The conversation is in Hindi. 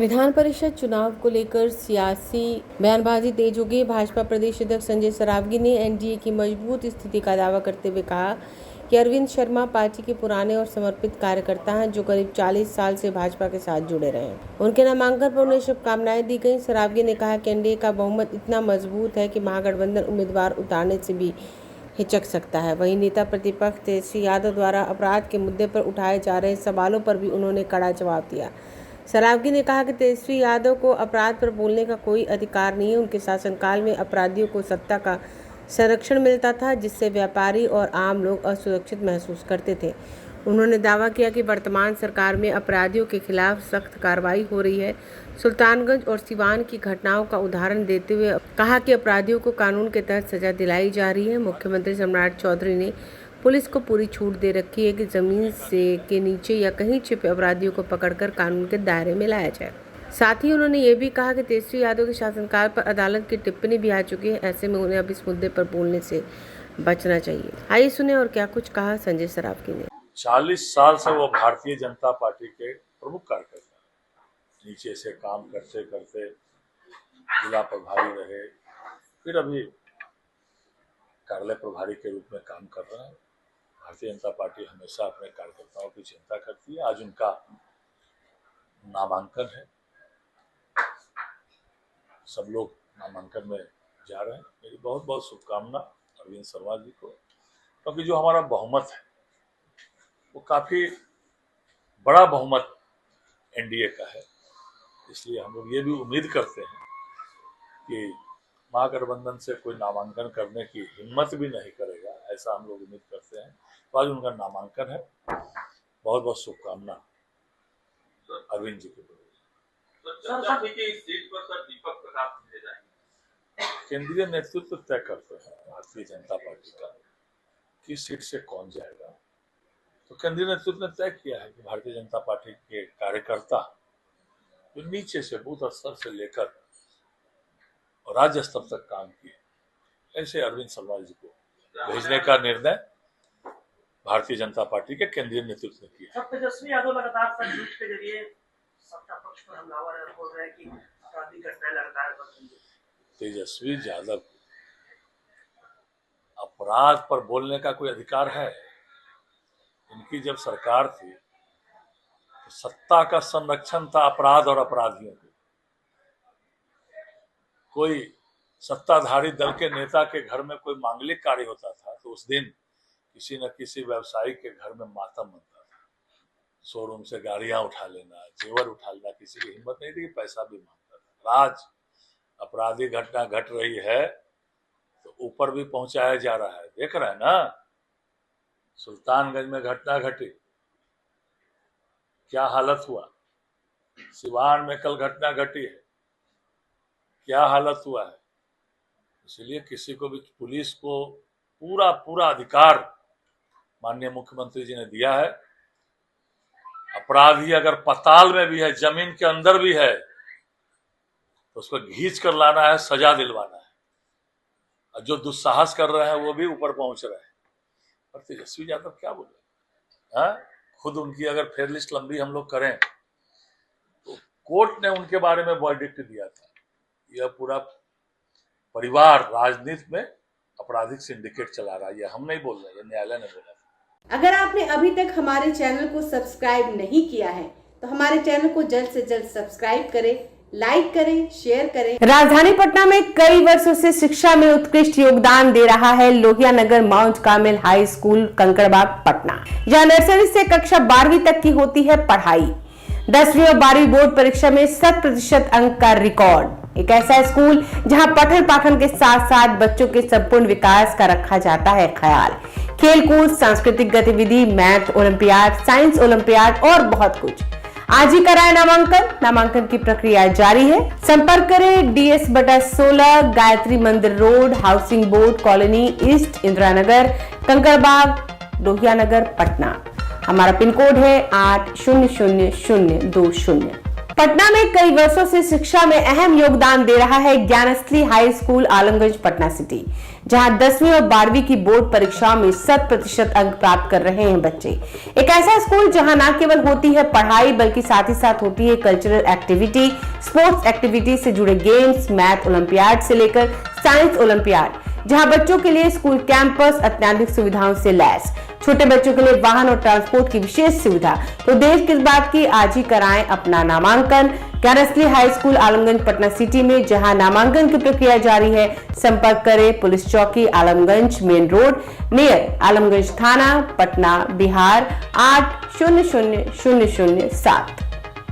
विधान परिषद चुनाव को लेकर सियासी बयानबाजी तेज हो गई। भाजपा प्रदेश अध्यक्ष संजय सरावगी ने एनडीए की मजबूत स्थिति का दावा करते हुए कहा कि अरविंद शर्मा पार्टी के पुराने और समर्पित कार्यकर्ता हैं जो करीब 40 साल से भाजपा के साथ जुड़े रहे हैं। उनके नामांकन पर उन्हें शुभकामनाएं दी गई। सरावगी ने कहा कि एनडीए का बहुमत इतना मजबूत है कि महागठबंधन उम्मीदवार उतारने से भी हिचक सकता है। वहीं नेता प्रतिपक्ष तेजस्वी यादव द्वारा अपराध के मुद्दे पर उठाए जा रहे सवालों पर भी उन्होंने कड़ा जवाब दिया। सरावगी ने कहा कि तेजस्वी यादव को अपराध पर बोलने का कोई अधिकार नहीं है। उनके शासनकाल में अपराधियों को सत्ता का संरक्षण मिलता था, जिससे व्यापारी और आम लोग असुरक्षित महसूस करते थे। उन्होंने दावा किया कि वर्तमान सरकार में अपराधियों के खिलाफ सख्त कार्रवाई हो रही है। सुल्तानगंज और सिवान की घटनाओं का उदाहरण देते हुए कहा कि अपराधियों को कानून के तहत सजा दिलाई जा रही है। मुख्यमंत्री सम्राट चौधरी ने पुलिस को पूरी छूट दे रखी है कि जमीन से के नीचे या कहीं छिपे अपराधियों को पकड़कर कानून के दायरे में लाया जाए। साथ ही उन्होंने ये भी कहा कि तेजस्वी यादव के शासनकाल पर अदालत की टिप्पणी भी आ चुकी है। ऐसे में उन्हें अब इस मुद्दे पर बोलने से बचना चाहिए। आइए सुने और क्या कुछ कहा संजय सरावगी ने। 40 साल से वो भारतीय जनता पार्टी के प्रमुख कार्यकर्ता हैं। नीचे से काम करते करते जिला प्रभारी रहे, फिर अभी कार्यालय प्रभारी के रूप में काम कर रहे हैं। भारतीय जनता पार्टी हमेशा अपने कार्यकर्ताओं की चिंता करती है। आज उनका नामांकन है, सब लोग नामांकन में जा रहे हैं। मेरी बहुत बहुत शुभकामना अरविंद शर्मा जी को, क्योंकि जो हमारा बहुमत है वो काफी बड़ा बहुमत एनडीए का है। इसलिए हम लोग ये भी उम्मीद करते हैं कि महागठबंधन से कोई नामांकन करने की हिम्मत भी नहीं करेगा, ऐसा हम लोग उम्मीद करते हैं। तो आज उनका नामांकन है। बहुत बहुत शुभकामना अरविंद जी के केंद्रीय नेतृत्व तय करते हैं भारतीय जनता पार्टी का किस सीट से कौन जाएगा। तो केंद्रीय नेतृत्व ने तय किया है कि भारतीय जनता पार्टी के कार्यकर्ता जो नीचे से बूथ स्तर से लेकर और राज्य स्तर तक काम किए, ऐसे अरविंद शर्मा जी को भेजने का निर्णय भारतीय जनता पार्टी के केंद्रीय नेतृत्व ने किया। तेजस्वी यादव लगातार संयुक्त के जरिए सत्ता पक्ष पर हमलावर बोल रहे हैं कि अपराधी घटनाएं लगातार बढ़ रही है। तेजस्वी यादव अपराध पर बोलने का कोई अधिकार है? इनकी जब सरकार थी तो सत्ता का संरक्षण था अपराध और अपराधियों को। कोई सत्ताधारी दल के नेता के घर में कोई मांगलिक कार्य होता था तो उस दिन किसी न किसी व्यवसायी के घर में मातम बनता था। शोरूम से गाड़ियां उठा लेना, जेवर उठा लेना, किसी की हिम्मत नहीं थी कि पैसा भी मांगता था। आज अपराधी घटना घट रही है तो ऊपर भी पहुंचाया जा रहा है। देख रहे हैं ना, सुल्तानगंज में घटना घटी, क्या हालत हुआ। सिवान में कल घटना घटी है, क्या हालत हुआ है। इसलिए किसी को भी, पुलिस को पूरा अधिकार माननीय मुख्यमंत्री जी ने दिया है। अपराधी अगर पाताल में भी है, जमीन के अंदर भी है, तो उसको घींच कर लाना है, सजा दिलवाना है। और जो दुस्साहस कर रहे हैं वो भी ऊपर पहुंच रहे हैं। और तेजस्वी यादव क्या बोले हैं? खुद उनकी अगर फेयर लिस्ट लंबी हम लोग करें तो कोर्ट ने उनके बारे में वर्डिक्ट दिया था। यह पूरा परिवार राजनीति में आपराधिक सिंडिकेट चला रहा है। ये हम नहीं बोल रहे, ये न्यायालय ने बोला। अगर आपने अभी तक हमारे चैनल को सब्सक्राइब नहीं किया है तो हमारे चैनल को जल्द से जल्द सब्सक्राइब करें, लाइक करें, शेयर करें। राजधानी पटना में कई वर्षों से शिक्षा में उत्कृष्ट योगदान दे रहा है Lohia Nagar mount carmel high school Kankarbagh Patna. यहाँ नर्सरी से कक्षा 12वीं तक की होती है पढ़ाई। 10वीं और 12वीं बोर्ड परीक्षा में 100% अंक का रिकॉर्ड। एक ऐसा स्कूल जहां पठन पाठन के साथ साथ बच्चों के संपूर्ण विकास का रखा जाता है ख्याल। खेलकूद, सांस्कृतिक गतिविधि, मैथ ओलंपियाड, साइंस ओलंपियाड और बहुत कुछ। आज ही कराए नामांकन की प्रक्रिया जारी है। संपर्क करें DS/16 Gayatri Mandir road, housing board colony east, Indira Nagar, Kankarbagh, Lohia Nagar, Patna. हमारा पिन कोड है 800020। पटना में कई वर्षों से शिक्षा में अहम योगदान दे रहा है Gyansthali high school Alamganj Patna city. जहां 10वीं और 12वीं की बोर्ड परीक्षाओं में 100% अंक प्राप्त कर रहे हैं बच्चे। एक ऐसा स्कूल जहां न केवल होती है पढ़ाई बल्कि साथ ही साथ होती है कल्चरल एक्टिविटी, स्पोर्ट्स एक्टिविटी से जुड़े गेम्स, मैथ ओलंपियाड से लेकर साइंस ओलंपियाड, जहां बच्चों के लिए स्कूल कैंपस अत्याधुनिक सुविधाओं से लैस, छोटे बच्चों के लिए वाहन और ट्रांसपोर्ट की विशेष सुविधा। तो देर किस बात की, आज ही कराएं अपना नामांकन कैरसली high school Alamganj Patna city में, जहां नामांकन की प्रक्रिया जारी है। संपर्क करें पुलिस चौकी Alamganj main road near Alamganj थाना पटना बिहार 800007।